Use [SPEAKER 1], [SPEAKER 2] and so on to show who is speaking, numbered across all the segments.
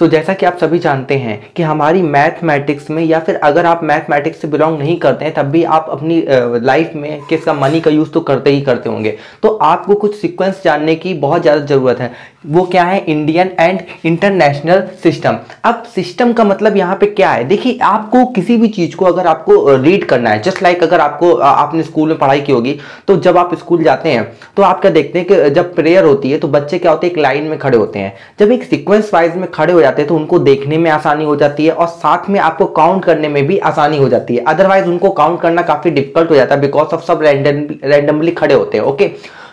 [SPEAKER 1] जैसा कि आप सभी जानते हैं कि हमारी मैथमेटिक्स में, या फिर अगर आप मैथमेटिक्स से बिलोंग नहीं करते हैं तब भी आप अपनी लाइफ में किसका मनी का यूज़ तो करते ही करते होंगे। तो आपको कुछ सीक्वेंस जानने की बहुत ज़्यादा ज़रूरत है। वो क्या है? Indian and international system. अब सिस्टम का मतलब यहाँ पे क्या है? देखिए, आपको किसी भी चीज़ को अगर आपको रीड करना है, जस्ट लाइक अगर आपको आपने स्कूल में पढ़ाई की होगी, तो जब आप स्कूल जाते हैं तो आप क्या देखते हैं कि जब प्रेयर होती है तो बच्चे क्या होते हैं, एक लाइन में खड़े होते हैं। जब एक सीक्वेंस वाइज में खड़े हो जाते हैं तो उनको देखने में आसानी हो जाती है और साथ में आपको काउंट करने में भी आसानी हो जाती है। अदरवाइज उनको काउंट करना काफी डिफिकल्ट हो जाता है, बिकॉज ऑफ सब रैंडमली खड़े होते हैं। ओके,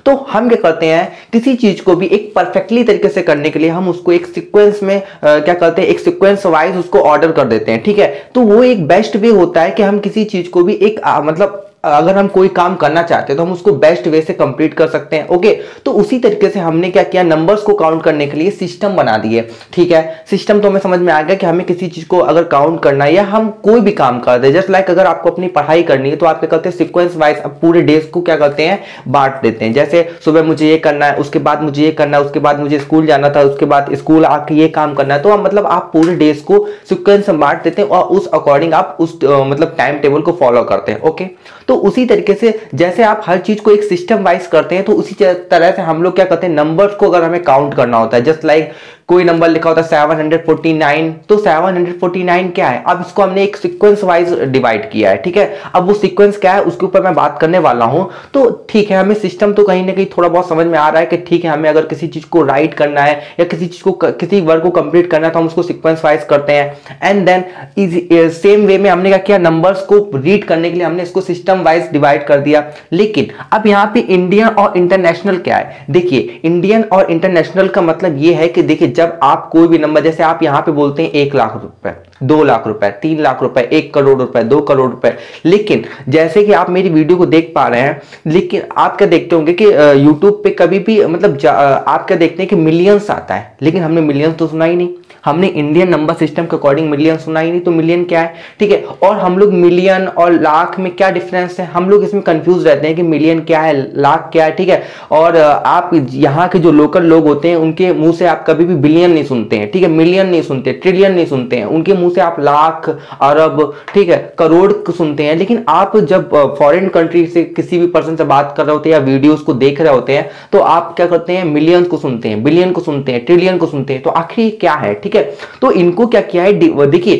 [SPEAKER 1] तो हम क्या करते हैं, किसी चीज को भी एक परफेक्टली तरीके से करने के लिए हम उसको एक सीक्वेंस में क्या करते हैं, एक सीक्वेंस वाइज उसको ऑर्डर कर देते हैं। ठीक है, तो वो एक बेस्ट वे होता है कि हम किसी चीज को भी एक मतलब अगर हम कोई काम करना चाहते हैं तो हम उसको बेस्ट वे से कंप्लीट कर सकते हैं। ओके, तो उसी तरीके से हमने क्या किया, नंबर्स को काउंट करने के लिए सिस्टम बना दिए। ठीक है, सिस्टम तो हमें समझ में आ गया कि हमें किसी चीज को अगर काउंट करना है या हम कोई भी काम करते हैं, जस्ट लाइक अगर आपको अपनी पढ़ाई करनी है तो आप क्या करते हैं, सीक्वेंस वाइज पूरे डेज को क्या करते हैं, बांट देते हैं। जैसे सुबह मुझे ये करना है, उसके बाद मुझे ये करना है, उसके बाद मुझे स्कूल जाना था, उसके बाद स्कूल आके ये काम करना है। तो मतलब आप पूरे डेज को सीक्वेंस में बांट देते हैं और उस अकॉर्डिंग आप उस मतलब टाइम टेबल को फॉलो करते हैं। ओके, तो उसी तरीके से जैसे आप हर चीज को एक सिस्टम वाइज करते हैं तो उसी तरह से हम लोग क्या करते हैं, नंबर्स को अगर हमें काउंट करना होता है, जस्ट लाइक कोई नंबर लिखा होता है 749, तो 749 क्या है, अब इसको हमने एक सीक्वेंस वाइज डिवाइड किया है। ठीक है, अब वो सीक्वेंस क्या है उसके ऊपर मैं बात करने वाला हूं। तो ठीक है, हमें सिस्टम तो कहीं ना कहीं थोड़ा बहुत समझ में आ रहा है कि ठीक है, हमें अगर किसी चीज को राइट करना है या किसी चीज को किसी वर्क को कंप्लीट करना है तो हम उसको सीक्वेंस वाइज करते हैं। एंड देन सेम वे में हमने क्या किया, नंबर्स को रीड करने के लिए हमने इसको सिस्टम वाइज डिवाइड कर दिया। लेकिन अब यहाँ पे इंडियन और इंटरनेशनल क्या है? देखिए, इंडियन और इंटरनेशनल का मतलब ये है कि देखिए, जब आप कोई भी नंबर, जैसे आप यहां पे बोलते हैं 1 लाख रुपए, 2 लाख रुपए, 3 लाख रुपए, 1 करोड़ रुपए, 2 करोड़ रुपए, लेकिन जैसे कि आप मेरी वीडियो को देख पा रहे हैं, लेकिन आप क्या देखते होंगे कि YouTube पे कभी भी मतलब आप क्या देखते हैं कि मिलियंस आता है, लेकिन हमने मिलियंस तो सुना ही नहीं। हमने इंडियन नंबर सिस्टम के अकॉर्डिंग मिलियन सुना ही नहीं, तो मिलियन क्या है? ठीक है, और हम लोग मिलियन और लाख में क्या डिफरेंस है, हम लोग इसमें कंफ्यूज रहते हैं कि मिलियन क्या है, लाख क्या है। ठीक है, और आप यहाँ के जो लोकल लोग होते हैं उनके मुंह से आप कभी भी बिलियन नहीं सुनते हैं। ठीक है, मिलियन नहीं सुनते, ट्रिलियन नहीं सुनते हैं, उनके मुंह से आप लाख, अरब, ठीक है, करोड़ सुनते हैं। लेकिन आप जब फॉरेन कंट्री से किसी भी पर्सन से बात कर रहे होते हैं या वीडियोस को देख रहे होते हैं तो आप क्या करते हैं, मिलियन को सुनते हैं, बिलियन को सुनते हैं, ट्रिलियन को सुनते हैं। तो आखिर क्या है? ठीक है, तो इनको क्या किया है, देखिए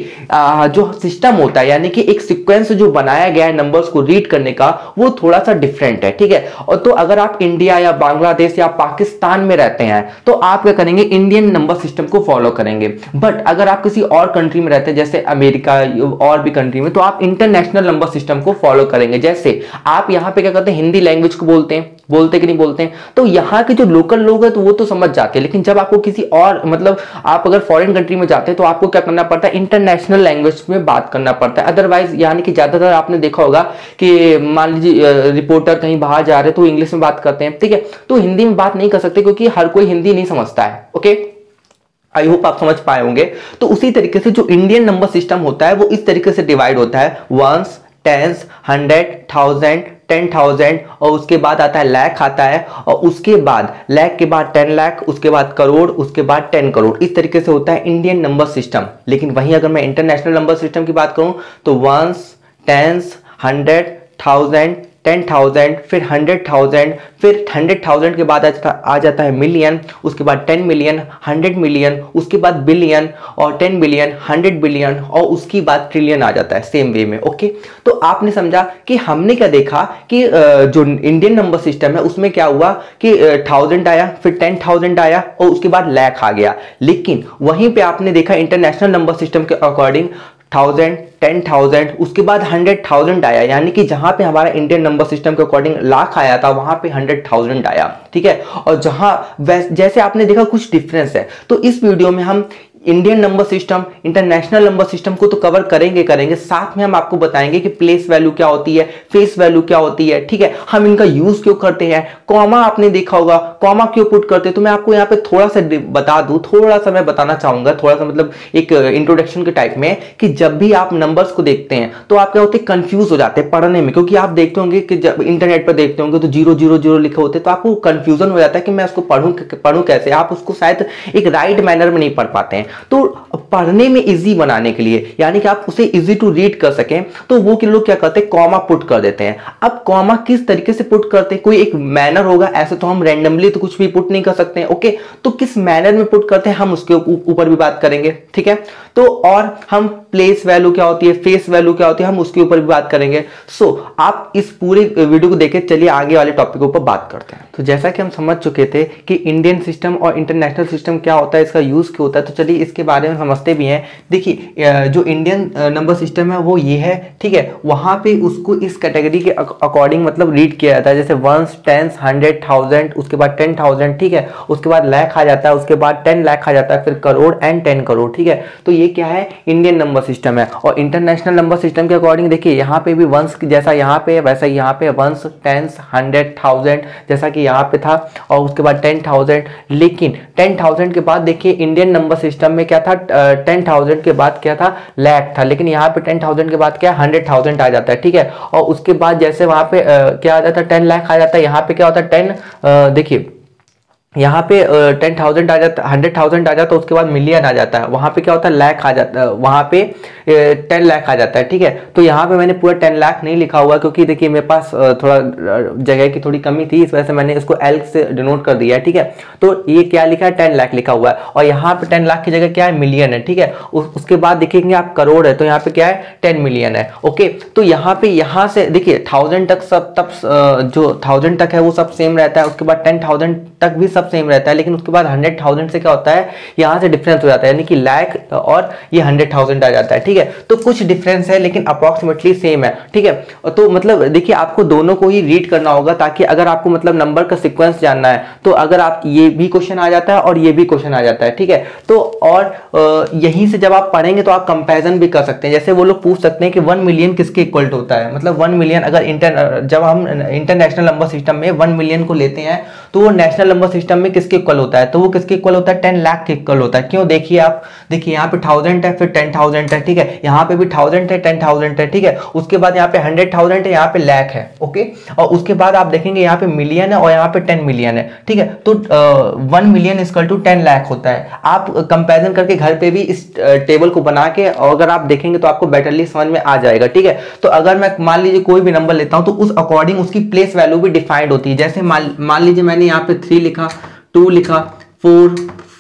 [SPEAKER 1] जो सिस्टम होता है, यानी कि एक सीक्वेंस जो बनाया गया है नंबर्स को रीड करने का, वो थोड़ा सा डिफरेंट है। ठीक है, और तो अगर आप इंडिया या बांग्लादेश या पाकिस्तान में रहते हैं तो आप क्या करेंगे, इंडियन नंबर सिस्टम को फॉलो करेंगे। बट अगर आप किसी और कंट्री में रहते हैं, जैसे अमेरिका और भी कंट्री में, तो आप इंटरनेशनल नंबर सिस्टम को फॉलो करेंगे। जैसे आप यहां पे क्या करते हैं, हिंदी लैंग्वेज को बोलते कि नहीं बोलते हैं, तो यहाँ के जो लोकल लोग हैं तो वो तो समझ जाते हैं। लेकिन जब आपको किसी और मतलब आप अगर फॉरेन कंट्री में जाते हैं तो आपको क्या करना पड़ता है, इंटरनेशनल लैंग्वेज में बात करना पड़ता है। अदरवाइज यानी कि ज्यादातर आपने देखा होगा कि मान लीजिए रिपोर्टर कहीं बाहर जा रहे हैं तो इंग्लिश में बात करते हैं। ठीक है, तो हिंदी में बात नहीं कर सकते क्योंकि हर कोई हिंदी नहीं समझता है। ओके, आई होप आप समझ पाए होंगे। तो उसी तरीके से जो इंडियन नंबर सिस्टम होता है वो इस तरीके से डिवाइड होता है, 1s, 10s, 100, 1000, 10,000, और उसके बाद आता है लाख आता है, और उसके बाद लाख के बाद 10 लाख, उसके बाद करोड़, उसके बाद 10 करोड़। इस तरीके से होता है इंडियन नंबर सिस्टम। लेकिन वहीं अगर मैं इंटरनेशनल नंबर सिस्टम की बात करूं तो 1s, 10s, 100, 1000, 10,000, फिर 100,000, फिर 100,000 के बाद आ जाता है मिलियन, उसके बाद 10 मिलियन, 100 मिलियन, उसके बाद बिलियन, और 10 बिलियन, 100 बिलियन, और उसके बाद ट्रिलियन आ जाता है सेम वे में। ओके, तो आपने समझा कि हमने क्या देखा कि जो इंडियन नंबर सिस्टम है उसमें क्या हुआ कि 1000 आया, फिर 10,000 आया, और उसके बाद लाख आ गया। लेकिन वहीं पे आपने देखा इंटरनेशनल नंबर सिस्टम के अकॉर्डिंग 1000, 10,000, उसके बाद 100,000 आया, यानी कि जहां पे हमारा इंडियन नंबर सिस्टम के अकॉर्डिंग लाख आया था वहां पे 100,000 आया। ठीक है, और जहां जैसे आपने देखा कुछ डिफरेंस है। तो इस वीडियो में हम Indian number system, international number system को तो कवर करेंगे, साथ में हम आपको बताएंगे कि प्लेस वैल्यू क्या होती है, फेस वैल्यू क्या होती है। ठीक है, हम इनका यूज क्यों करते हैं, कॉमा आपने देखा होगा, कॉमा क्यों पुट करते हैं। तो मैं आपको यहाँ पे थोड़ा सा बता दूं, थोड़ा सा मैं बताना चाहूंगा, थोड़ा सा मतलब एक इंट्रोडक्शन के टाइप में, कि जब भी आप नंबर्स को देखते हैं तो आप क्या होते हैं, कंफ्यूज हो जाते हैं पढ़ने में। क्योंकि आप देखते होंगे कि जब इंटरनेट पर देखते होंगे तो 000 लिखे होते हैं, तो आपको कंफ्यूजन हो जाता है कि मैं उसको पढ़ूं कैसे, आप उसको शायद एक राइट मैनर में नहीं पढ़ पाते हैं। तो पढ़ने में इजी बनाने के लिए, यानी कि आप उसे इजी टू रीड कर सकें, तो वो लोग क्या करते हैं, कॉमा पुट कर देते हैं। अब कॉमा किस तरीके से पुट करते हैं, कोई एक मैनर होगा, ऐसे तो हम रैंडमली तो कुछ भी पुट नहीं कर सकते हैं। ओके, तो किस मैनर में पुट करते हैं हम उसके ऊपर भी बात करेंगे, ठीक है। तो और हम प्लेस वैल्यू क्या होती है, फेस वैल्यू क्या होती है, हम उसके ऊपर भी बात करेंगे। सो आप इस पूरे वीडियो को देखें, चलिए आगे वाले टॉपिक के ऊपर बात करते हैं। तो जैसा कि हम समझ चुके थे कि इंडियन सिस्टम और इंटरनेशनल सिस्टम क्या होता है, इसका यूज क्यों होता है, तो चलिए इसके बारे में समझते भी हैं। देखिए जो इंडियन नंबर सिस्टम है वो ये है, ठीक है। वहां पे उसको इस कैटेगरी के अकॉर्डिंग मतलब रीड किया जाता है, जैसे वंस, टेंस, 100, 1000, उसके बाद 10,000, ठीक है। उसके बाद लाख आ जाता है, उसके बाद 10 लाख आ जाता है, फिर करोड़ एंड 10 करोड़, ठीक है। तो ये क्या है, इंडियन नंबर सिस्टम है। और इंटरनेशनल नंबर सिस्टम के अकॉर्डिंग देखिए यहाँ पे भी वंस जैसा यहाँ पे वैसा यहाँ पे वंस, टेंस, 100, 1000 जैसा कि यहाँ पे था, और उसके बाद 10,000। लेकिन 10,000 के बाद देखिए इंडियन नंबर सिस्टम में क्या था, 10,000 के बाद क्या था, लाख था। लेकिन यहाँ पे 10,000 के बाद क्या 100,000 आ जाता है, ठीक है। और उसके बाद जैसे वहां पे क्या आ जाता है, 10 लाख आ जाता है। यहाँ पे क्या होता है 10, देखिए यहाँ पे 10,000 आ जाता है, 100,000 आ जाता है, उसके बाद मिलियन आ जाता है। वहां पे क्या होता है, लाख आ जाता है, वहां पे 10 लाख आ जाता है, ठीक है। तो यहाँ पे मैंने पूरा 10 लाख नहीं लिखा हुआ, क्योंकि देखिए मेरे पास थोड़ा जगह की थोड़ी कमी थी, इस वजह से मैंने इसको एल से डिनोट कर दिया है, ठीक है। तो ये क्या लिखा है, 10 लाख लिखा हुआ है, और यहाँ पे 10 लाख की जगह क्या है, मिलियन है, ठीक है। उसके बाद देखेंगे आप करोड़ है, तो यहाँ पे क्या है, 10 मिलियन है। ओके, तो यहाँ पे यहाँ से देखिए 1000 तक सब तब जो 1000 तक है वो सब सेम रहता है, उसके बाद 10,000 तक भी सब सेम रहता है। लेकिन उसके बाद 100,000 से क्या होता है, यहाँ से डिफरेंस हो जाता है, यानी कि लाख और ये 100,000 आ जाता है, ठीक है। तो कुछ डिफरेंस है लेकिन अप्रॉक्सीमेटली सेम है, ठीक है। तो मतलब देखिए आपको दोनों को ही रीड करना होगा, ताकि अगर आपको मतलब नंबर का सीक्वेंस जानना है, तो अगर आप ये भी क्वेश्चन आ जाता है और ये भी क्वेश्चन आ जाता है, ठीक है। तो और यहीं से जब आप पढ़ेंगे तो आप कंपेरिजन भी कर सकते हैं। जैसे वो लोग पूछ सकते हैं कि 1 मिलियन किसके इक्वल होता है, मतलब 1 मिलियन अगर जब हम इंटरनेशनल नंबर सिस्टम में 1 मिलियन को लेते हैं, तो वो नेशनल नंबर सिस्टम में किसके इक्वल होता है, तो वो किसके इक्वल होता है, 10 लाख के इक्वल होता है। क्यों, देखिए आप देखिए यहाँ पे 1000 है, फिर 10,000 है, ठीक है। यहाँ पे भी 1000 है, 10,000 है, ठीक है। उसके बाद यहाँ पे 100,000 है, यहाँ पे लाख है, ओके। और उसके बाद आप देखेंगे यहाँ पे मिलियन है और यहाँ पे 10 मिलियन है, ठीक है। तो 1 मिलियन इक्वल टू 10 लाख होता है। आप कंपेरिजन करके घर पे भी इस टेबल को बना के और अगर आप देखेंगे तो आपको बेटरली समझ में आ जाएगा, ठीक है। तो अगर मैं मान लीजिए कोई भी नंबर लेता हूं, तो उस अकॉर्डिंग उसकी प्लेस वैल्यू भी डिफाइंड होती है। जैसे मान लीजिए मैंने यहाँ पे 3 लिखा, 2 लिखा, 4,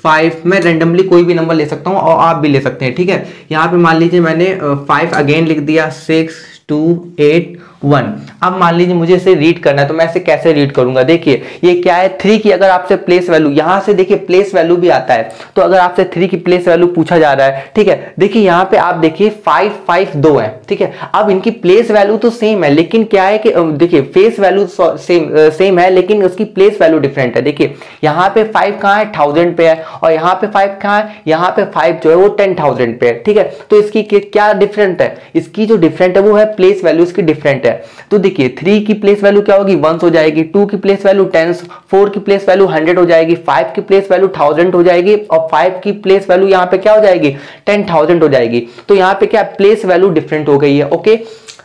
[SPEAKER 1] 5, मैं रेंडमली कोई भी नंबर ले सकता हूं और आप भी ले सकते हैं, ठीक है। यहाँ पे मान लीजिए मैंने 5 अगेन लिख दिया, 6, 2, 8, 1। अब मान लीजिए मुझे इसे रीड करना है, तो मैं इसे कैसे रीड करूंगा, देखिए ये क्या है, 3 की अगर आपसे प्लेस वैल्यू, यहां से देखिए प्लेस वैल्यू भी आता है। तो अगर आपसे 3 की प्लेस वैल्यू पूछा जा रहा है, ठीक है, देखिए यहाँ पे आप देखिए 5, 5 2 है, ठीक है। अब इनकी प्लेस वैल्यू तो सेम है, लेकिन क्या है कि देखिए फेस वैल्यू सेम है, लेकिन उसकी प्लेस वैल्यू डिफरेंट है। देखिए यहाँ पे 5 कहाँ है, 1000 पे है, और यहाँ पे 5 कहाँ है, यहाँ पे 5 जो है वो 10,000 पे है, ठीक है। तो इसकी क्या डिफरेंट है, इसकी जो डिफरेंट है वो है प्लेस वैल्यू इसकी डिफरेंट है। तो देखिए 3 की प्लेस वैल्यू क्या होगी, 1 हो जाएगी, 2 की प्लेस वैल्यू 10, 4 की प्लेस वैल्यू 100 हो जाएगी, 5 की प्लेस वैल्यू 1000 हो जाएगी, और 5 की प्लेस वैल्यू यहाँ पे क्या हो जाएगी, 10,000 हो जाएगी। तो यहाँ पे क्या प्लेस वैल्यू डिफरेंट हो गई है, ओके।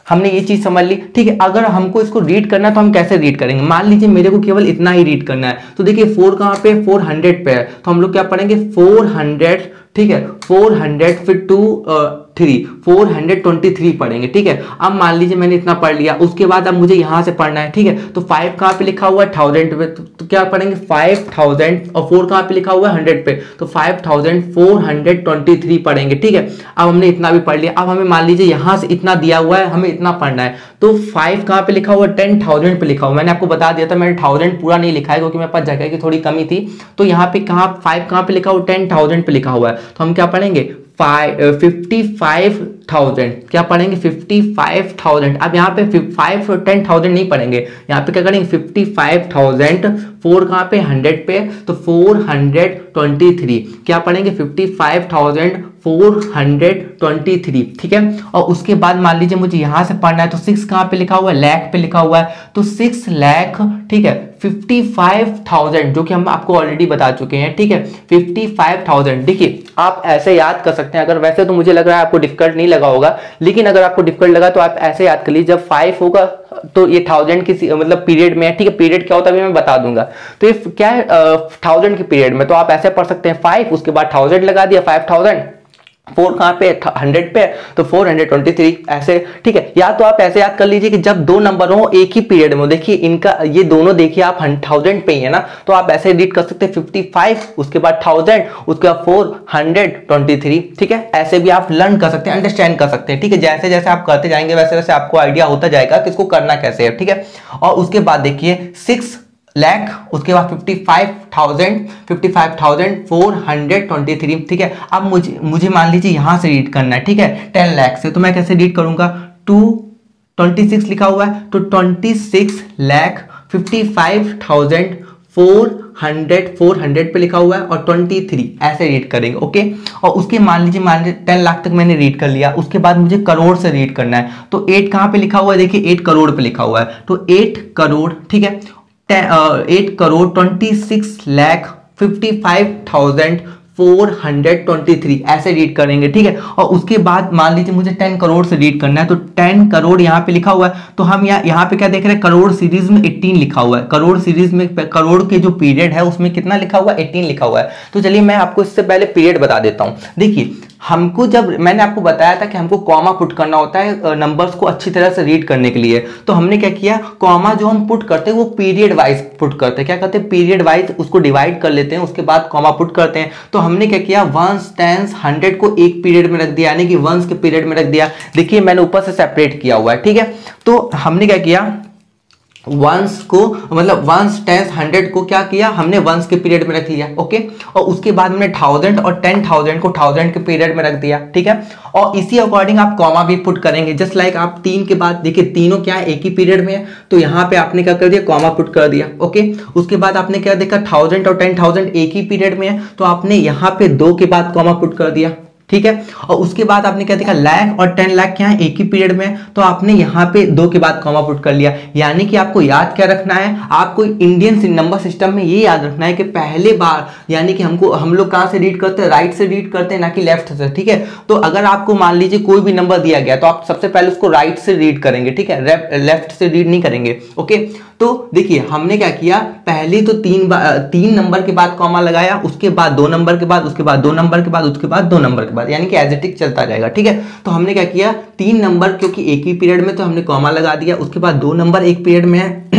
[SPEAKER 1] हमने ये चीज समझ ली, ठीक है। अगर हमको इसको रीड करना है तो हम कैसे रीड करेंगे, मान लीजिए मेरे को केवल इतना ही रीड करना है, तो देखिए 4 कहाँ पे, 400 पे है, तो हम लोग क्या पढ़ेंगे 400, ठीक है, 400 फिर 2 3 423 पढ़ेंगे, ठीक है। अब मान लीजिए मैंने इतना पढ़ लिया, उसके बाद अब मुझे यहां से पढ़ना है, ठीक है। तो 5 कहाँ पे लिखा हुआ है, 1000 पे, तो क्या पढ़ेंगे 5000, और 4 कहाँ पे लिखा हुआ है 100 पे, तो 5423 पढ़ेंगे, ठीक है। अब हमने इतना भी पढ़ लिया। अब हमें मान लीजिए यहां से इतना दिया हुआ है, हमें इतना पढ़ना है, तो 5 कहाँ पे लिखा हुआ है, 10,000 पे लिखा हुआ। मैंने आपको बता दिया था, मैंने 1000 पूरा नहीं लिखा है क्योंकि मेरे पास जगह की थोड़ी कमी थी। तो यहाँ पे कहाँ 5 कहाँ पे लिखा हुआ, 10,000 पे लिखा हुआ है, तो हम क्या पढ़ेंगे 55,000, क्या पढ़ेंगे 55,000। अब यहाँ पे 5 और 10,000 नहीं पढ़ेंगे, यहाँ पे क्या करेंगे 55,000, 4 कहाँ पे 100 पे, तो 423 क्या पढ़ेंगे 55,423, ठीक है। और उसके बाद मान लीजिए मुझे यहां से पढ़ना है, तो 6 कहाँ पे लिखा हुआ है, लाख पे लिखा हुआ है, तो 6 लाख, ठीक है, 55,000 जो कि हम आपको ऑलरेडी बता चुके हैं, ठीक है, 55,000। देखिए आप ऐसे याद कर सकते हैं, अगर वैसे तो मुझे लग रहा है आपको डिफिकल्ट नहीं लगा होगा, लेकिन अगर आपको डिफिकल्ट लगा तो आप ऐसे याद कर लीजिए, जब 5 होगा तो ये 1000 की मतलब पीरियड में है, ठीक है। पीरियड क्या होता है अभी मैं बता दूंगा, तो ये क्या है 1000 के पीरियड में, तो आप ऐसे पढ़ सकते हैं 5 उसके बाद 1000 लगा दिया 5000, 4 कहाँ पे 100 पे, तो 423 ऐसे, ठीक है। या तो आप ऐसे याद कर लीजिए कि जब दो नंबर हो एक ही पीरियड में, देखिए इनका ये दोनों देखिए आप 1000 पे ही है ना, तो आप ऐसे रीड कर सकते हैं 55 उसके बाद 1000 उसके बाद 423, ठीक है। ऐसे भी आप लर्न कर सकते हैं, अंडरस्टैंड कर सकते हैं, ठीक है। जैसे जैसे आप करते जाएंगे वैसे वैसे आपको आइडिया होता जाएगा कि इसको करना कैसे है, ठीक है। और उसके बाद देखिए 6 लाख उसके बाद 55,423, ठीक है। अब मुझे मान लीजिए यहां से रीड करना है, ठीक है, 10 लाख से, तो मैं कैसे रीड करूंगा, 226 लिखा हुआ है तो 26,55,400 पे लिखा हुआ है और 23 ऐसे रीड करेंगे, ओके। और उसके मान लीजिए 10 लाख तक मैंने रीड कर लिया, उसके बाद मुझे करोड़ से रीड करना है, तो 8 कहां पे लिखा हुआ है, देखिए 8 करोड़ पे लिखा हुआ है, तो 8 करोड़, ठीक है, 8 करोड़ 26,55,423 ऐसे रीड करेंगे, ठीक है। और उसके बाद मान लीजिए मुझे 10 करोड़ से रीड करना है, तो 10 करोड़ यहाँ पे लिखा हुआ है, तो हम यहाँ पे क्या देख रहे हैं, करोड़ सीरीज में 18 लिखा हुआ है, करोड़ सीरीज में करोड़ के जो पीरियड है उसमें कितना लिखा हुआ है, 18 लिखा हुआ है। तो चलिए मैं आपको इससे पहले पीरियड बता देता हूँ। देखिए हमको जब मैंने आपको बताया था कि हमको कॉमा पुट करना होता है नंबर्स को अच्छी तरह से रीड करने के लिए, तो हमने क्या किया, कॉमा जो हम पुट करते हैं वो पीरियड वाइज पुट करते हैं, क्या करते हैं, पीरियड वाइज उसको डिवाइड कर लेते हैं, उसके बाद कॉमा पुट करते हैं। तो हमने क्या किया, वंस, टेंस, 100 को एक पीरियड में रख दिया, यानी कि वंस के पीरियड में रख दिया। देखिए मैंने ऊपर से सेपरेट किया हुआ है, ठीक है। तो हमने क्या किया, वंस को मतलब वंस, टेंस, 100 को क्या किया हमने वंस के पीरियड में रख लिया, ओके। और उसके बाद हमने 1000 और 10,000 को 1000 के पीरियड में रख दिया, ठीक है। और इसी अकॉर्डिंग आप कॉमा भी पुट करेंगे, जस्ट लाइक आप 3 के बाद देखिए तीनों क्या है एक ही पीरियड में है, तो यहाँ पे आपने क्या कर दिया, कॉमा पुट कर दिया, ओके। उसके बाद आपने क्या देखा, 1000 और 10,000 एक ही पीरियड में है, तो आपने यहाँ पे 2 के बाद कॉमा पुट कर दिया, ठीक है। और उसके बाद आपने क्या देखा, लाख और 10 लाख क्या है एक ही पीरियड में, तो आपने यहाँ पे 2 के बाद कॉमा पुट कर लिया। यानी कि आपको याद क्या रखना है, आपको इंडियन नंबर सिस्टम में ये याद रखना है कि पहले बार यानी कि हम लोग कहाँ से रीड करते हैं, राइट से रीड करते हैं ना कि लेफ्ट से, ठीक है। तो अगर आपको मान लीजिए कोई भी नंबर दिया गया तो आप सबसे पहले उसको राइट से रीड करेंगे, ठीक है, लेफ्ट से रीड नहीं करेंगे, ओके। तो देखिए हमने क्या किया, पहले तो 3 नंबर के बाद कॉमा लगाया, उसके बाद 2 नंबर के बाद, उसके बाद 2 नंबर के बाद, उसके बाद 2 नंबर के बाद, यानी कि एज इट इज चलता जाएगा, ठीक है। तो हमने क्या किया, 3 नंबर क्योंकि एक ही पीरियड में तो हमने कॉमा लगा दिया, उसके बाद 2 नंबर एक पीरियड में है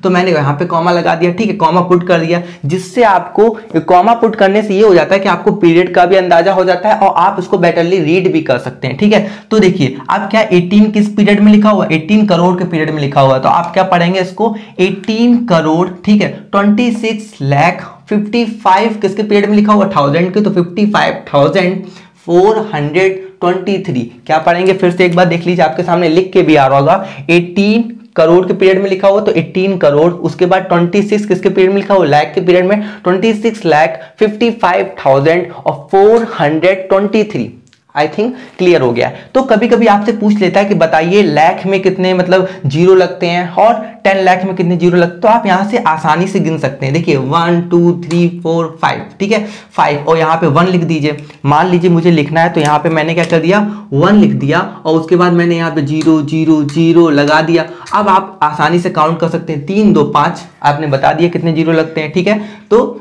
[SPEAKER 1] तो मैंने यहाँ पे कॉमा लगा दिया, ठीक है, कॉमा पुट कर दिया, जिससे आपको कॉमा पुट करने से ये हो जाता है कि आपको पीरियड का भी अंदाजा हो जाता है और आप उसको बेटरली रीड भी कर सकते हैं, ठीक है। तो देखिए अब क्या 18 किस पीरियड में लिखा हुआ, 18 करोड़ के पीरियड में लिखा हुआ है, तो आप क्या पढ़ेंगे इसको, 18 करोड़, ठीक है, 26,55,000 किसके पीरियड में लिखा हुआ, 1000 के, तो 55,423 क्या पढ़ेंगे, फिर से एक बार देख लीजिए, आपके सामने लिख के भी आ रहा होगा, 18 करोड़ के पीरियड में लिखा हुआ तो 18 करोड़, उसके बाद 26 किसके पीरियड में लिखा हुआ, लाख के पीरियड में, 26,55,423। आई थिंक क्लियर हो गया है। तो कभी कभी आपसे पूछ लेता है कि बताइए लाख में कितने मतलब जीरो लगते हैं और 10 लाख में कितने जीरो लगते हैं, तो आप यहां से आसानी से गिन सकते हैं। देखिए 1 2 3 4 5, ठीक है, 5 और यहाँ पे 1 लिख दीजिए। मान लीजिए मुझे लिखना है तो यहाँ पे मैंने क्या कर दिया, 1 लिख दिया और उसके बाद मैंने यहाँ पे 0 0 0 लगा दिया। अब आप आसानी से काउंट कर सकते हैं, 3 2 5 आपने बता दिया कितने जीरो लगते हैं, ठीक है। तो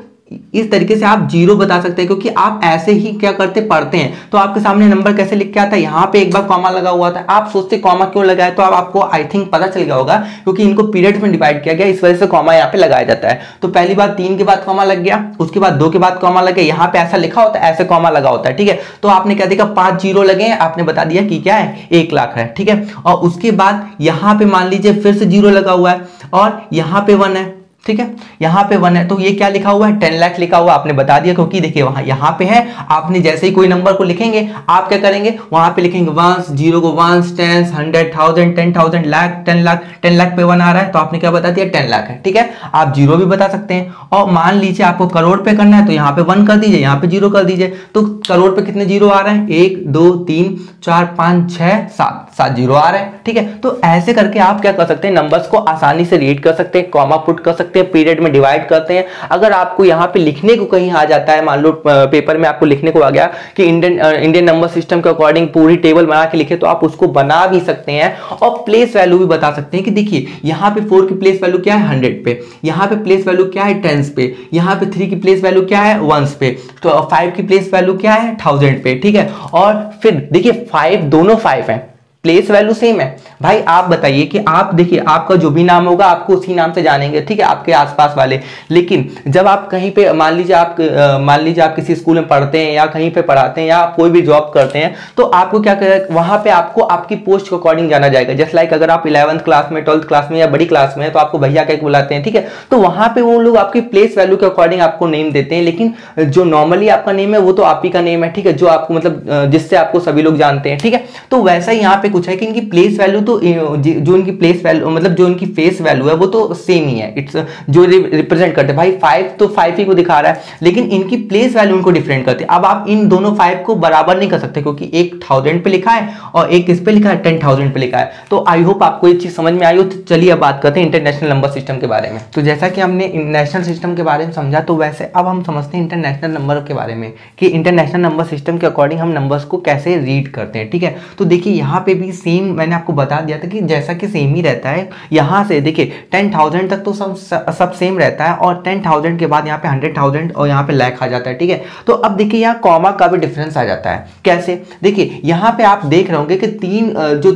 [SPEAKER 1] इस तरीके से आप जीरो बता सकते हैं, क्योंकि आप ऐसे ही क्या करते पढ़ते हैं, तो आपके सामने नंबर कैसे लिख के आता है, यहाँ पे एक बार कॉमा लगा हुआ था, आप सोचते कॉमा क्यों लगाया, तो अब आपको आई थिंक पता चल गया होगा, क्योंकि इनको पीरियड में डिवाइड किया गया, इस वजह से कॉमा यहाँ पे लगाया जाता है। तो पहली बार 3 के बाद कॉमा लग गया, उसके बाद 2 के बाद कॉमा लग गया, यहाँ पे ऐसा लिखा होता है, ऐसे कॉमा लगा होता है, ठीक है। तो आपने क्या देखा, 5 जीरो लगे, आपने बता दिया कि क्या है, 1 लाख है, ठीक है। और उसके बाद यहाँ पे मान लीजिए फिर से जीरो लगा हुआ है और यहाँ पे 1 है, ठीक है, यहाँ पे 1 है, तो ये क्या लिखा हुआ है, 10 लाख लिखा हुआ, आपने बता दिया, क्योंकि देखिए वहां यहाँ पे है, आपने जैसे ही कोई नंबर को लिखेंगे आप क्या करेंगे, वहां पे लिखेंगे वंस, जीरो को वंस, टेंस, 100, 1000, 10,000, लाख, 10 लाख, 10 लाख पे 1 आ रहा है, तो आपने क्या बता दिया, 10 लाख है, ठीक है। आप जीरो भी बता सकते हैं। और मान लीजिए आपको करोड़ पे करना है, तो यहाँ पे 1 कर दीजिए, यहाँ पे 0 कर दीजिए, तो करोड़ पे कितने जीरो आ रहे हैं, 1 2 3 4 5 6 7 जीरो आ रहे हैं, ठीक है। तो ऐसे करके आप क्या कर सकते हैं, नंबर्स को आसानी से रीड कर सकते हैं, कॉमा पुट कर सकते हैं, सकते हैं, पीरियड में डिवाइड करते हैं। अगर आपको यहाँ पे लिखने को कहीं आ जाता है, मान लो पेपर में आपको लिखने को आ गया कि इंडियन नंबर सिस्टम के अकॉर्डिंग पूरी टेबल बना के लिखे, तो आप उसको बना भी सकते हैं और प्लेस वैल्यू भी बता सकते हैं कि देखिए यहाँ पे 4 की प्लेस वैल्यू क्या है 100 पे, यहाँ पे प्लेस वैल्यू क्या है 10s पे, यहाँ पे 3 की प्लेस वैल्यू क्या है 1s पे, तो 5 की प्लेस वैल्यू क्या है 1000 पे, ठीक है। और फिर देखिए 5 दोनों 5 हैं, प्लेस वैल्यू सेम है। भाई आप बताइए कि आप देखिए आपका जो भी नाम होगा आपको उसी नाम से जानेंगे, ठीक है, आपके आसपास वाले। लेकिन जब आप कहीं पे मान लीजिए आप किसी स्कूल में पढ़ते हैं या कहीं पे पढ़ाते हैं या आप कोई भी जॉब करते हैं, तो आपको क्या करें, वहां पे आपको आपकी पोस्ट के अकॉर्डिंग जाना जाएगा। जस्ट लाइक अगर आप 11th क्लास में 12th क्लास में या बड़ी क्लास में है तो आपको भैया कह के बुलाते हैं, ठीक है। तो वहां पे वो लोग आपकी प्लेस वैल्यू के अकॉर्डिंग आपको नेम देते हैं, लेकिन जो नॉर्मली आपका नेम है वो तो आप ही का नेम है, ठीक है, जो आपको मतलब जिससे आपको सभी लोग जानते हैं, ठीक है। तो वैसा ही यहाँ पे कुछ है कि इनकी प्लेस वैल्यू तो जो इनकी प्लेस वैल्यू मतलब जो इनकी फेस वैल्यू है वो तो सेम ही है, इट्स जो रिप्रेजेंट करते हैं। भाई 5 तो 5 ही को दिखा रहा है, लेकिन इनकी प्लेस वैल्यू उनको डिफरेंट करते हैं। अब आप इन दोनों 5 को बराबर नहीं कर सकते क्योंकि एक 1000 पे लिखा है और एक इस पे लिखा है 10,000 पे लिखा है। तो आई होप आपको ये चीज समझ में आई हो। तो चलिए अब बात करते हैं इंटरनेशनल नंबर सिस्टम के बारे में। तो जैसा कि हमने नेशनल सिस्टम के बारे में समझा, तो वैसे अब हम समझते हैं इंटरनेशनल नंबर के बारे में कि इंटरनेशनल नंबर सिस्टम के अकॉर्डिंग हम नंबर्स को कैसे रीड करते हैं, ठीक है। तो देखिए यहाँ पे भी सेम मैंने आपको बता दिया था कि जैसा कि सेम ही रहता है। यहाँ से देखिए 10,000 तक तो सब सेम रहता है और 10,000 के बाद यहाँ पे 100,000 और यहाँ पे लाख आ जाता है, ठीक है। तो अब देखिए यहाँ कॉमा का भी डिफरेंस आ जाता है। कैसे, देखिए यहाँ पे आप देख रहे होंगे कि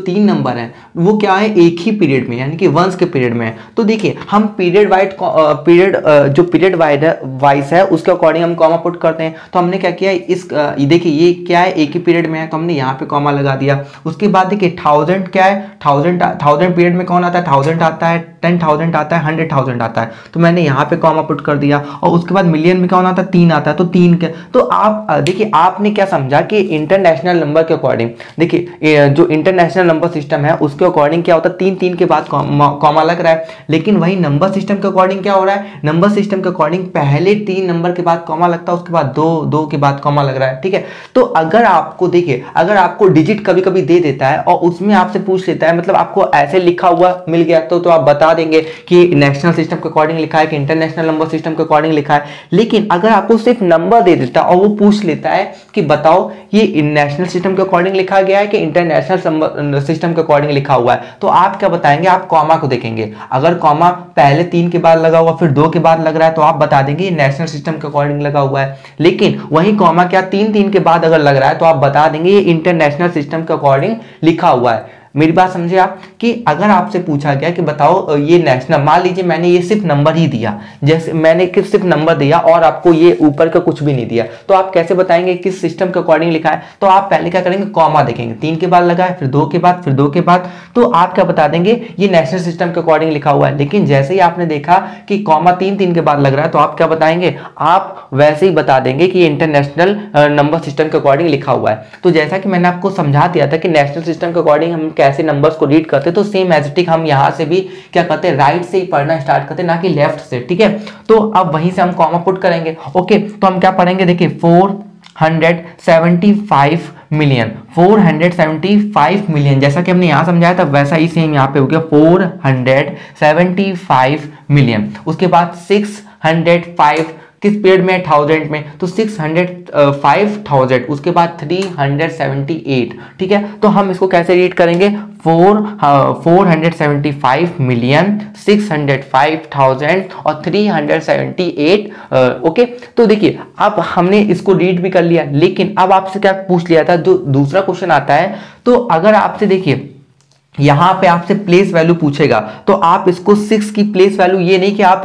[SPEAKER 1] तीन नंबर हैं वो क्या है एक ही पीरियड में यानी कि वंस के पीरियड में है। तो देखिए हम पीरियड वाइज है उसके अकॉर्डिंग हम कॉमा पुट करते हैं। तो हमने क्या किया, देखिए ये क्या है एक ही पीरियड में है तो हमने यहाँ पे कॉमा लगा दिया। उसके बाद देखिए 1000 क्या है, 1000 पीरियड में कौन आता है 1000 आता है, 10,000 आता है, 100,000 आता है, तो मैंने यहाँ पे कॉमा पुट कर दिया। और उसके बाद मिलियन में कौन आता है 3 आता है, तो 3 के तो आप देखिए आपने क्या समझा कि इंटरनेशनल नंबर के अकॉर्डिंग देखिए जो इंटरनेशनल नंबर सिस्टम है उसके अकॉर्डिंग क्या होता है 3 के बाद कॉमा लग रहा है। लेकिन वही नंबर सिस्टम के अकॉर्डिंग क्या हो रहा है, नंबर सिस्टम के अकॉर्डिंग पहले 3 नंबर के बाद कॉमा लगता है, उसके बाद 2 के बाद कॉमा लग रहा है, ठीक है। तो अगर आपको देखिए अगर आपको डिजिट कभी कभी दे देता है और उसमें आपसे पूछ लेता है, मतलब आपको ऐसे लिखा हुआ मिल गया तो आप बता देंगे कि नेशनल सिस्टम के अकॉर्डिंग लिखा है कि इंटरनेशनल नंबर सिस्टम के अकॉर्डिंग लिखा है। लेकिन अगर आपको सिर्फ नंबर दे देता और वो पूछ लेता है कि बताओ ये नेशनल सिस्टम के अकॉर्डिंग लिखा गया है कि इंटरनेशनल सिस्टम के अकॉर्डिंग लिखा हुआ है, तो आप क्या बताएंगे, आप कॉमा को देखेंगे। अगर कॉमा पहले 3 के बाद लगा हुआ फिर 2 के बाद लग रहा है तो आप बता देंगे ये नेशनल सिस्टम के अकॉर्डिंग लगा हुआ है। लेकिन वही कॉमा क्या 3 के बाद अगर लग रहा है तो आप बता देंगे ये इंटरनेशनल सिस्टम के अकॉर्डिंग लिखा हुआ है। मेरी बात समझे आप, कि अगर आपसे पूछा गया कि बताओ ये नेशनल, मान लीजिए मैंने ये सिर्फ नंबर ही दिया, जैसे मैंने सिर्फ नंबर दिया और आपको ये ऊपर का कुछ भी नहीं दिया, तो आप कैसे बताएंगे किस सिस्टम के अकॉर्डिंग लिखा है। तो आप पहले क्या करेंगे, कॉमा देखेंगे, 3 के बाद लगा है फिर 2 के बाद फिर 2 के बाद, तो आप क्या बता देंगे ये नेशनल सिस्टम के अकॉर्डिंग लिखा हुआ है। लेकिन जैसे ही आपने देखा कि कॉमा 3 के बाद लग रहा है तो आप क्या बताएंगे, आप वैसे ही बता देंगे कि ये इंटरनेशनल नंबर सिस्टम के अकॉर्डिंग लिखा हुआ है। तो जैसा कि मैंने आपको समझा दिया था कि नेशनल सिस्टम के अकॉर्डिंग हम कैसे नंबर्स को रीड करते, तो सेम एज इट इज हम यहां से भी क्या करते हैं, राइट से ही पढ़ना स्टार्ट करते, ना कि लेफ्ट से, ठीक है। तो अब वहीं से हम कॉमा पुट करेंगे। ओके, तो हम क्या पढ़ेंगे, देखिए 475 मिलियन, 475 मिलियन, जैसा कि हमने यहां समझाया था वैसा ही सेम यहां पे हो गया 475 मिलियन। उसके बाद 605 किस पीरियड में, 1000 में, तो 605,000, उसके बाद 378, ठीक है। तो हम इसको कैसे रीड करेंगे, 475 मिलियन 605,000 और 378। ओके, तो देखिए अब हमने इसको रीड भी कर लिया, लेकिन अब आपसे क्या पूछ लिया था, जो दूसरा क्वेश्चन आता है, तो अगर आपसे देखिए यहां पे आपसे प्लेस वैल्यू पूछेगा तो आप इसको 6 की प्लेस वैल्यू, ये नहीं कि आप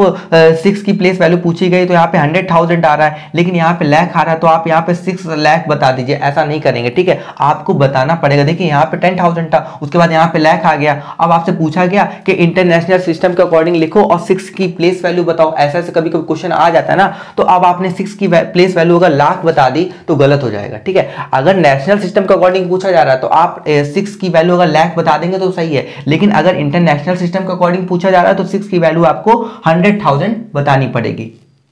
[SPEAKER 1] 6 की प्लेस वैल्यू पूछी गई तो यहाँ पे 100,000 आ रहा है लेकिन यहाँ पे लाख आ रहा है तो आप यहाँ पे 6 लाख बता दीजिए, ऐसा नहीं करेंगे, ठीक है। आपको बताना पड़ेगा, देखिए यहाँ पे 10,000 था, उसके बाद यहाँ पे लाख आ गया। अब आपसे पूछा गया कि इंटरनेशनल सिस्टम के अकॉर्डिंग लिखो और 6 की प्लेस वैल्यू बताओ, ऐसा कभी कभी क्वेश्चन आ जाता है ना। तो अब आपने 6 की प्लेस वैल्यू अगर लाख बता दी तो गलत हो जाएगा, ठीक है। अगर नेशनल सिस्टम के अकॉर्डिंग पूछा जा रहा है तो आप 6 की वैल्यू अगर लाख बता देंगे तो सही है, लेकिन अगर इंटरनेशनल सिस्टम के अकॉर्डिंग पूछा जा रहा है तो 6 की वैल्यू आपको 100,000 बतानी पड़ेगी।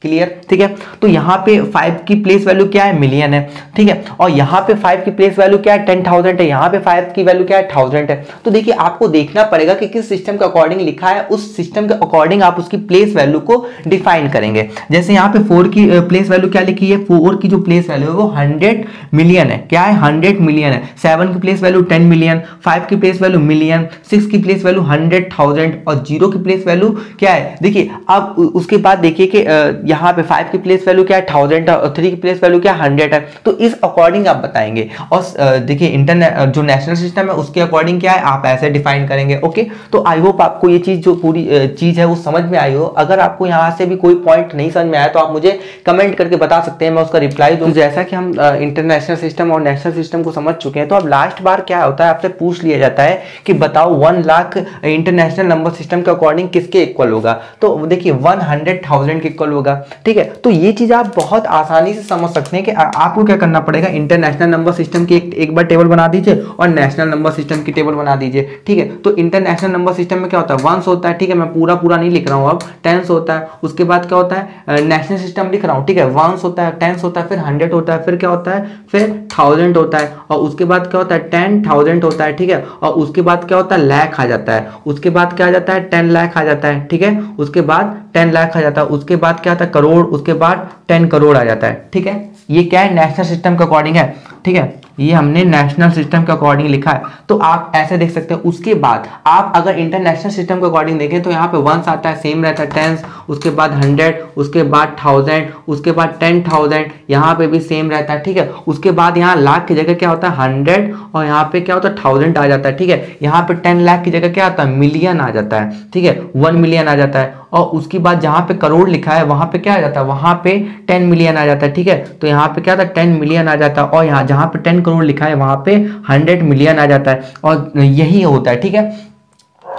[SPEAKER 1] क्लियर, ठीक है। तो यहाँ पे 5 की प्लेस वैल्यू क्या है, मिलियन है, ठीक है। और यहाँ पे 5 की प्लेस वैल्यू क्या है, 10,000 है। यहाँ पे 5 की वैल्यू क्या है, 1000 है। तो देखिए आपको देखना पड़ेगा कि किस सिस्टम के अकॉर्डिंग लिखा है, उस सिस्टम के अकॉर्डिंग आप उसकी प्लेस वैल्यू को डिफाइन करेंगे। जैसे यहाँ पे 4 की प्लेस वैल्यू क्या लिखी है, 4 की जो प्लेस वैल्यू है वो 100 मिलियन है। क्या है, 100 मिलियन है। 7 की प्लेस वैल्यू 10 मिलियन, 5 की प्लेस वैल्यू मिलियन, 6 की प्लेस वैल्यू 100,000 और 0 की प्लेस वैल्यू क्या है। देखिए अब उसके बाद देखिए कि यहाँ पे 5 की प्लेस वैल्यू क्या है, 1000 और 3 की प्लेस वैल्यू क्या है, 100 है। तो इस अकॉर्डिंग आप बताएंगे। और देखिए इंटरनेट जो नेशनल सिस्टम है उसके अकॉर्डिंग क्या है, आप ऐसे डिफाइन करेंगे। ओके, तो आई होप आपको ये चीज जो पूरी चीज है वो समझ में आई हो। अगर आपको यहाँ से भी कोई पॉइंट नहीं समझ में आया तो आप मुझे कमेंट करके बता सकते हैं, मैं उसका रिप्लाई दूं। जैसा कि हम इंटरनेशनल सिस्टम और नेशनल सिस्टम को समझ चुके हैं, तो अब लास्ट बार क्या होता है, आपसे पूछ लिया जाता है कि बताओ 1 लाख इंटरनेशनल नंबर सिस्टम के अकॉर्डिंग किसके इक्वल होगा। तो देखिए 100,000 के इक्वल होगा, ठीक है। तो ये चीज आप बहुत आसानी से समझ सकते हैं कि आपको क्या करना पड़ेगा, इंटरनेशनल नंबर सिस्टम की एक बार टेबल बना दीजिए और नेशनल नंबर सिस्टम की टेबल बना दीजिए, ठीक है। तो इंटरनेशनल नंबर सिस्टम में क्या होता है, 1 होता है, ठीक है। मैं पूरा नहीं लिख रहा हूँ, अब 10 होता है। उसके बाद क्या होता है, नेशनल सिस्टम लिख रहा हूँ, ठीक है। 1 होता है, 10 होता है, फिर 100 होता है, फिर क्या होता है, फिर 1000 होता है, और उसके बाद क्या होता है, 10,000 होता है, ठीक है। और उसके बाद क्या होता है, लाख आ जाता है। उसके बाद क्या आ जाता है, 10 लाख आ जाता है, ठीक है। उसके बाद 10 लाख आ जाता है। उसके बाद क्या आता है, करोड़। उसके बाद 10 करोड़ आ जाता है, ठीक है। ये क्या है, नेशनल सिस्टम के अकॉर्डिंग है, ठीक है। ये हमने नेशनल सिस्टम के अकॉर्डिंग लिखा है, तो आप ऐसे देख सकते हैं। उसके बाद आप अगर इंटरनेशनल सिस्टम के अकॉर्डिंग देखें तो यहाँ पे 1 आता है, सेम रहता है, 10, उसके बाद 100, उसके बाद 1000, उसके बाद 10,000, यहाँ पे भी सेम रहता है, ठीक है। उसके बाद यहाँ लाख की जगह क्या होता है, 100, और यहाँ पे क्या होता है, 1000 आ जाता है, ठीक है। यहाँ पे 10 लाख की जगह क्या आता है, मिलियन आ जाता है, ठीक है। 1 मिलियन आ जाता है। और उसके बाद जहाँ पे करोड़ लिखा है वहां पे क्या आ जाता है, वहां पे 10 मिलियन आ जाता है, ठीक है। तो यहाँ पे क्या था, 10 मिलियन आ जाता है। और यहाँ जहाँ पे 10 करोड़ लिखा है वहां पे 100 मिलियन आ जाता है। और यही होता है, ठीक है।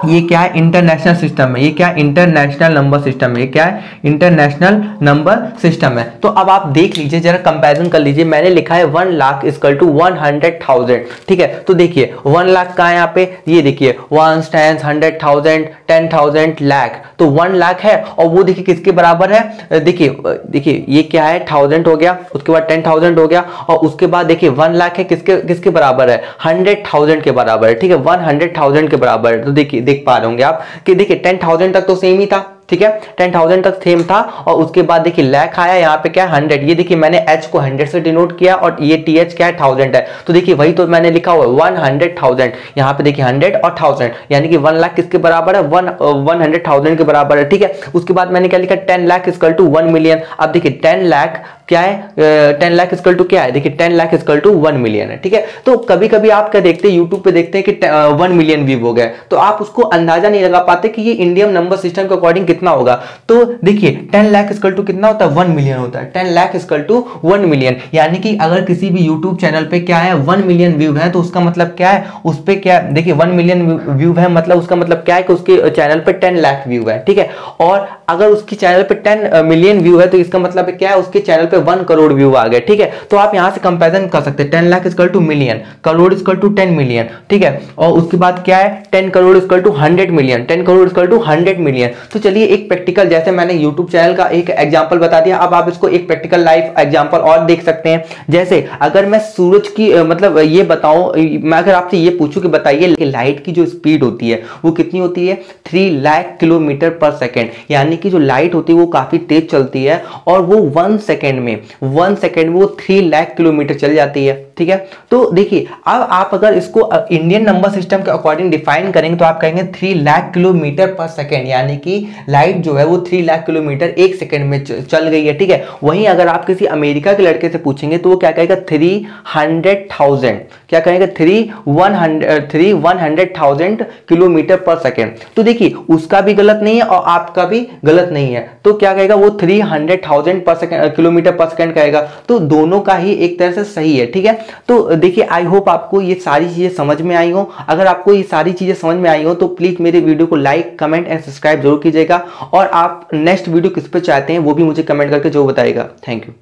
[SPEAKER 1] ये क्या है, इंटरनेशनल सिस्टम है। ये क्या है, इंटरनेशनल नंबर सिस्टम है। ये क्या है, इंटरनेशनल नंबर सिस्टम है। तो अब आप देख लीजिए, जरा कंपैरिजन कर लीजिए। मैंने लिखा है 1 लाख इक्वल टू 100,000, ठीक है। तो देखिए 1 लाख का है यहाँ पे, ये देखिए 1, 10, 100,000, 10,000, लाख। तो 1 लाख है, और वो देखिए किसके बराबर है, देखिए ये क्या है, 1000 हो गया, उसके बाद 10,000 हो गया, और उसके बाद देखिए 1 लाख है, किसके बराबर है, 100,000 के बराबर है, ठीक है। 100,000 के बराबर है। तो देखिए देख पा रहे होंगे आप कि देखिए 10,000 तक तो सेम ही था, ठीक है। 10,000 तक सेम था। और उसके बाद देखिए लाख आया, यहाँ पे क्या है, 100। ये देखिए मैंने h को 100 से डिनोट किया, और ये th क्या है, 1000 है। तो देखिए वही तो मैंने लिखा हुआ है 100,000। यहाँ पे देखिए 100 और 1000, यानी कि 1 लाख किसके बराबर है, 100,000 के बराबर है, ठीक है। उसके बाद मैंने क्या लिखा, 10 लाख इक्वल टू 1 मिलियन। अब देखिए 10 लाख क्या है, 10 लाख इक्वल टू क्या है, देखिए 10 लाख इक्वल टू 1 मिलियन है, ठीक है। तो कभी कभी आप क्या देखते हैं, यूट्यूब पे देखते हैं कि 1 मिलियन व्यू हो गए, तो आप उसको अंदाजा नहीं लगा पाते कि ये इंडियन नंबर सिस्टम के अकॉर्डिंग कितना होगा। तो देखिए 10 लाख इक्वल टू कितना होता है, 1 मिलियन होता है। 10 लाख इक्वल टू 1 मिलियन, यानी कि अगर किसी भी यूट्यूब चैनल पे क्या है, 1 मिलियन व्यू है, तो उसका मतलब क्या है, उस पे क्या, देखिए 1 मिलियन व्यू है, मतलब उसका मतलब क्या है कि उसके चैनल पे 10 लाख व्यू है, ठीक है। और अगर उसके चैनल पे 10 मिलियन व्यू है, तो इसका मतलब क्या है, उसके चैनल पे 1 करोड़ व्यू आ गए, ठीक है। तो आप यहां से कंपैरिजन कर सकते हैं, 10 lakh equal to million, crore equal to 10 million, ठीक है। और उसके बाद क्या है, 10 crore equal to 100 million, 10 crore equal to 100 million. तो चलिए एक प्रैक्टिकल, जैसे मैंने यूट्यूब चैनल का एक एग्जांपल बता दिया, अब आप इसको एक प्रैक्टिकल लाइव एग्जांपल और देख सकते हैं। जैसे अगर मैं सूरज की मतलब ये बताऊं, मैं अगर आपसे ये पूछूं कि बताइए लाइट की जो स्पीड होती है वो कितनी होती है, 3 लाख किलोमीटर पर सेकेंड, यानी कि जो लाइट होती है वो काफी तेज चलती है, और वो 1 सेकेंड में वो 3 लाख किलोमीटर चल जाती है, ठीक है। तो देखिए अब आप अगर इसको इंडियन नंबर सिस्टम के अकॉर्डिंग डिफाइन करेंगे तो आप कहेंगे 3 लाख किलोमीटर पर सेकेंड, यानी कि लाइट जो है वो 3 लाख किलोमीटर 1 सेकेंड में चल गई है, ठीक है। वहीं अगर आप किसी अमेरिका के लड़के से पूछेंगे तो वो क्या कहेगा, 300,000, क्या कहेगा, 100,000 किलोमीटर पर सेकेंड। तो देखिए उसका भी गलत नहीं है और आपका भी गलत नहीं है, तो क्या कहेगा, वो 300,000 पर सेकेंड, किलोमीटर पर सेकेंड कहेगा। तो दोनों का ही एक तरह से सही है, ठीक है। तो देखिए आई होप आपको ये सारी चीजें समझ में आई हो। अगर आपको ये सारी चीजें समझ में आई हो तो प्लीज मेरे वीडियो को लाइक, कमेंट एंड सब्सक्राइब जरूर कीजिएगा, और आप नेक्स्ट वीडियो किस पे चाहते हैं वो भी मुझे कमेंट करके जरूर बताइएगा। Thank you.